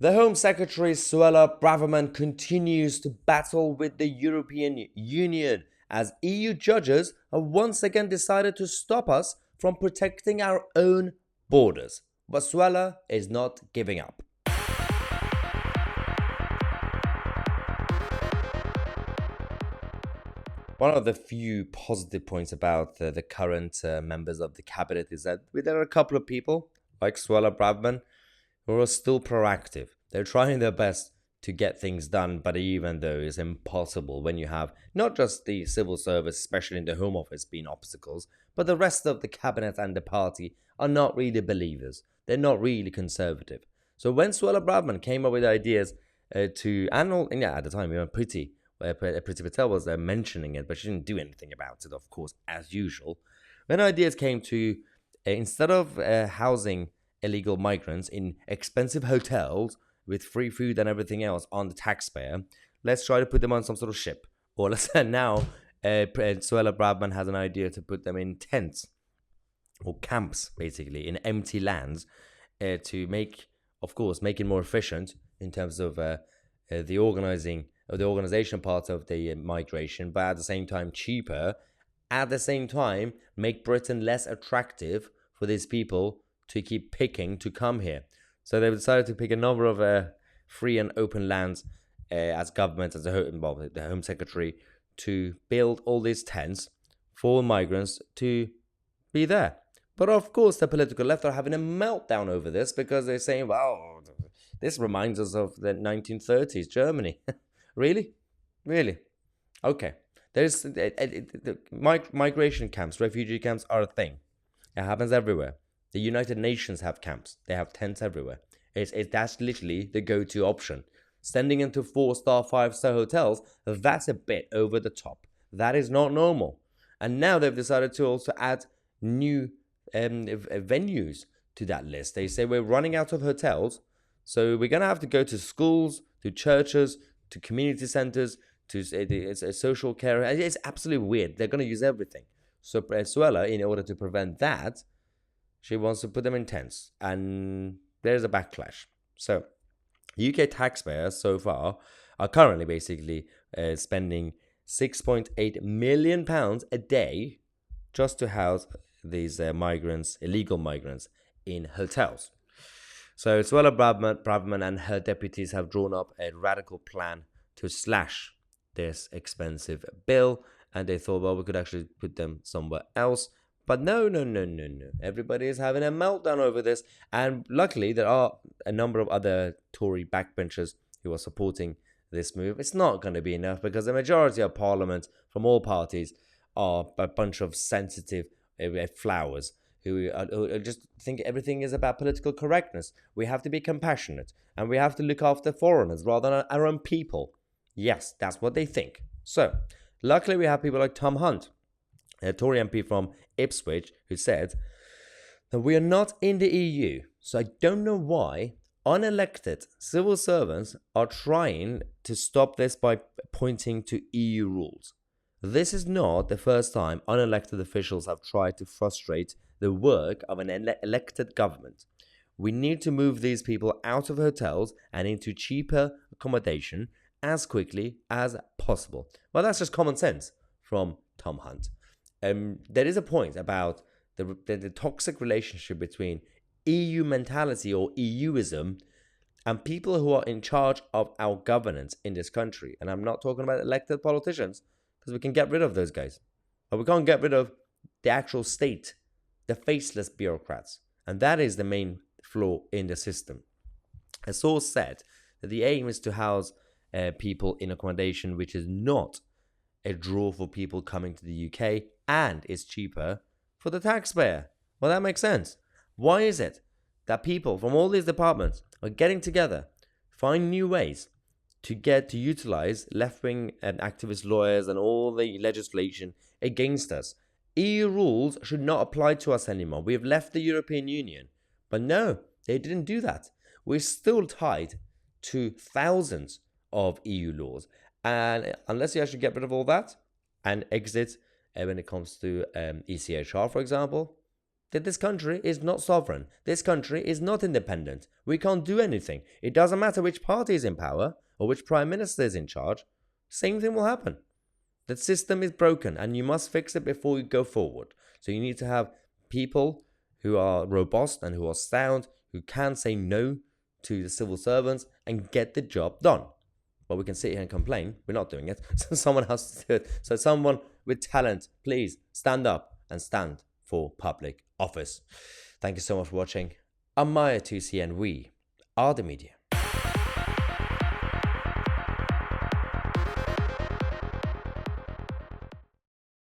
The Home Secretary Suella Braverman continues to battle with the European Union as EU judges have once again decided to stop us from protecting our own borders. But Suella is not giving up. One of the few positive points about the current members of the cabinet is that there are a couple of people, like Suella Braverman, who are still proactive. They're trying their best to get things done, but even though it's impossible when you have not just the civil service, especially in the Home Office, being obstacles, but the rest of the cabinet and the party are not really believers. They're not really conservative. So when Suella Braverman came up with ideas at the time, even Priti Patel was there mentioning it, but she didn't do anything about it, of course, as usual. When ideas came to, instead of housing illegal migrants in expensive hotels with free food and everything else on the taxpayer, let's try to put them on some sort of ship. Or let's say now, Suella Braverman has an idea to put them in tents or camps, basically, in empty lands to make it more efficient in terms of the organization part of the migration, but at the same time cheaper. At the same time, make Britain less attractive for these people to keep picking to come here. So they decided to pick a number of free and open lands as government, as the Home Secretary, to build all these tents for migrants to be there. But of course, the political left are having a meltdown over this because they're saying, well, this reminds us of the 1930s Germany. Really? Really? Okay. There's migration camps, refugee camps are a thing. It happens everywhere. The United Nations have camps. They have tents everywhere. That's literally the go-to option. Sending into 4-star, 5-star hotels, that's a bit over the top. That is not normal. And now they've decided to also add new venues to that list. They say we're running out of hotels, so we're going to have to go to schools, to churches, to community centers, to social care. It's absolutely weird. They're going to use everything. So Suella, in order to prevent that, she wants to put them in tents. And there's a backlash. So UK taxpayers so far are currently basically spending £6.8 million a day just to house these illegal migrants, in hotels. So Suella Braverman and her deputies have drawn up a radical plan to slash this expensive bill, and they thought, well, we could actually put them somewhere else. But no. Everybody is having a meltdown over this, and luckily there are a number of other Tory backbenchers who are supporting this move. It's not going to be enough because the majority of Parliament from all parties are a bunch of sensitive flowers who just think everything is about political correctness. We have to be compassionate and we have to look after foreigners rather than our own people. Yes, that's what they think. So, luckily we have people like Tom Hunt, a Tory MP from Ipswich, who said that we are not in the EU. So I don't know why unelected civil servants are trying to stop this by pointing to EU rules. This is not the first time unelected officials have tried to frustrate the work of an elected government. We need to move these people out of hotels and into cheaper accommodation as quickly as possible. Well, that's just common sense from Tom Hunt. There is a point about the toxic relationship between EU mentality or EUism and people who are in charge of our governance in this country. And I'm not talking about elected politicians, because we can get rid of those guys. But we can't get rid of the actual state, the faceless bureaucrats. And that is the main flaw in the system. A source said that the aim is to house people in accommodation which is not a draw for people coming to the UK and is cheaper for the taxpayer. Well, that makes sense. Why is it that people from all these departments are getting together, find new ways to utilize left-wing and activist lawyers and all the legislation against us? EU rules should not apply to us anymore. We have left the European Union. But no, they didn't do that. We're still tied to thousands of EU laws. And unless you actually get rid of all that and exit when it comes to ECHR, for example, that this country is not sovereign. This country is not independent. We can't do anything. It doesn't matter which party is in power or which prime minister is in charge. Same thing will happen. The system is broken and you must fix it before you go forward. So you need to have people who are robust and who are sound, who can say no to the civil servants and get the job done. But we can sit here and complain. We're not doing it. So someone has to do it. So someone with talent, please stand up and stand for public office. Thank you so much for watching. I'm Mahyar, Tousi, and we are the media.